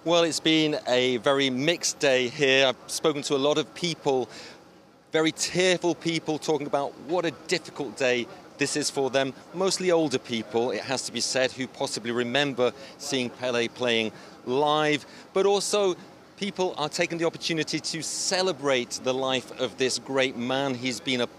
Well, it's been a very mixed day here. I've spoken to a lot of people, very tearful people, talking about what a difficult day this is for them. Mostly older people, it has to be said, who possibly remember seeing Pele playing live, but also people are taking the opportunity to celebrate the life of this great man. He's been applauded.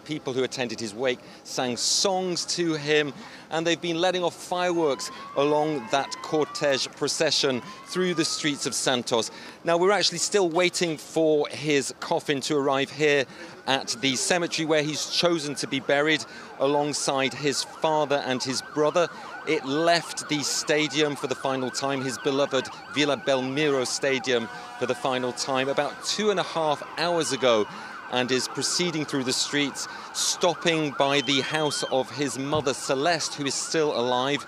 People who attended his wake sang songs to him, and they've been letting off fireworks along that cortege procession through the streets of Santos. Now, we're actually still waiting for his coffin to arrive here at the cemetery where he's chosen to be buried alongside his father and his brother. It left the stadium for the final time, his beloved Villa Belmiro Stadium for the final time, about 2.5 hours ago, and is proceeding through the streets, stopping by the house of his mother Celeste, who is still alive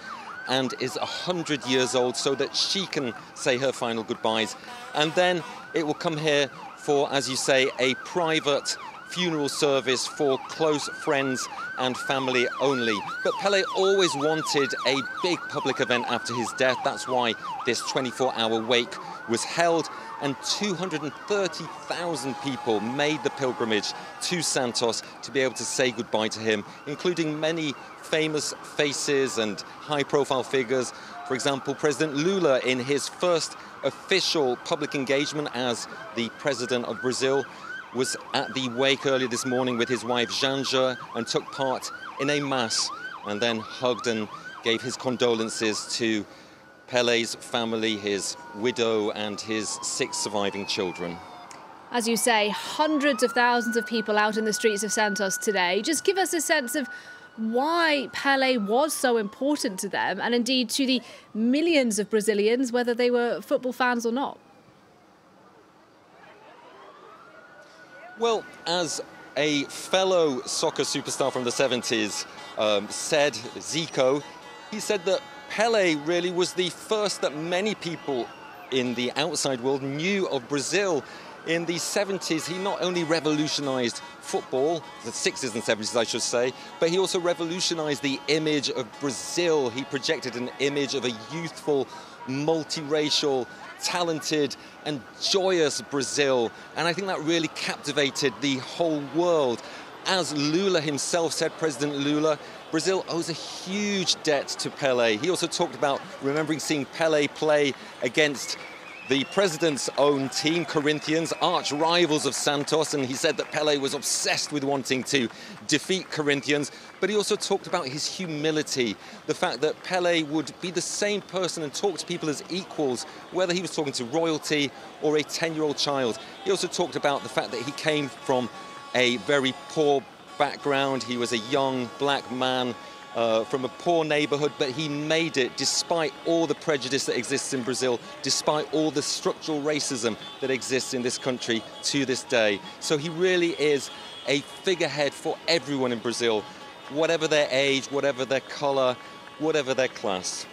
and is 100 years old, so that she can say her final goodbyes. And then it will come here for, as you say, a private funeral service for close friends and family only. But Pele always wanted a big public event after his death. That's why this 24-hour wake was held, and 230,000 people made the pilgrimage to Santos to be able to say goodbye to him, including many famous faces and high-profile figures. For example, President Lula, in his first official public engagement as the president of Brazil, was at the wake earlier this morning with his wife Janja and took part in a mass, and then hugged and gave his condolences to Pele's family, his widow and his 6 surviving children. As you say, hundreds of thousands of people out in the streets of Santos today. Just give us a sense of why Pele was so important to them, and indeed to the millions of Brazilians, whether they were football fans or not. Well, as a fellow soccer superstar from the 70s said, Zico, he said that Pele really was the first that many people in the outside world knew of Brazil. In the 70s, he not only revolutionized football, the 60s and 70s, I should say, but he also revolutionized the image of Brazil. He projected an image of a youthful, multiracial, talented and joyous Brazil, and I think that really captivated the whole world. As Lula himself said, President Lula, Brazil owes a huge debt to Pele. He also talked about remembering seeing Pele play against the president's own team, Corinthians, arch rivals of Santos, and he said that Pele was obsessed with wanting to defeat Corinthians. But he also talked about his humility, the fact that Pele would be the same person and talk to people as equals, whether he was talking to royalty or a 10-year-old child. He also talked about the fact that he came from a very poor background. He was a young black man from a poor neighborhood, but he made it despite all the prejudice that exists in Brazil, despite all the structural racism that exists in this country to this day. So he really is a figurehead for everyone in Brazil, whatever their age, whatever their color, whatever their class.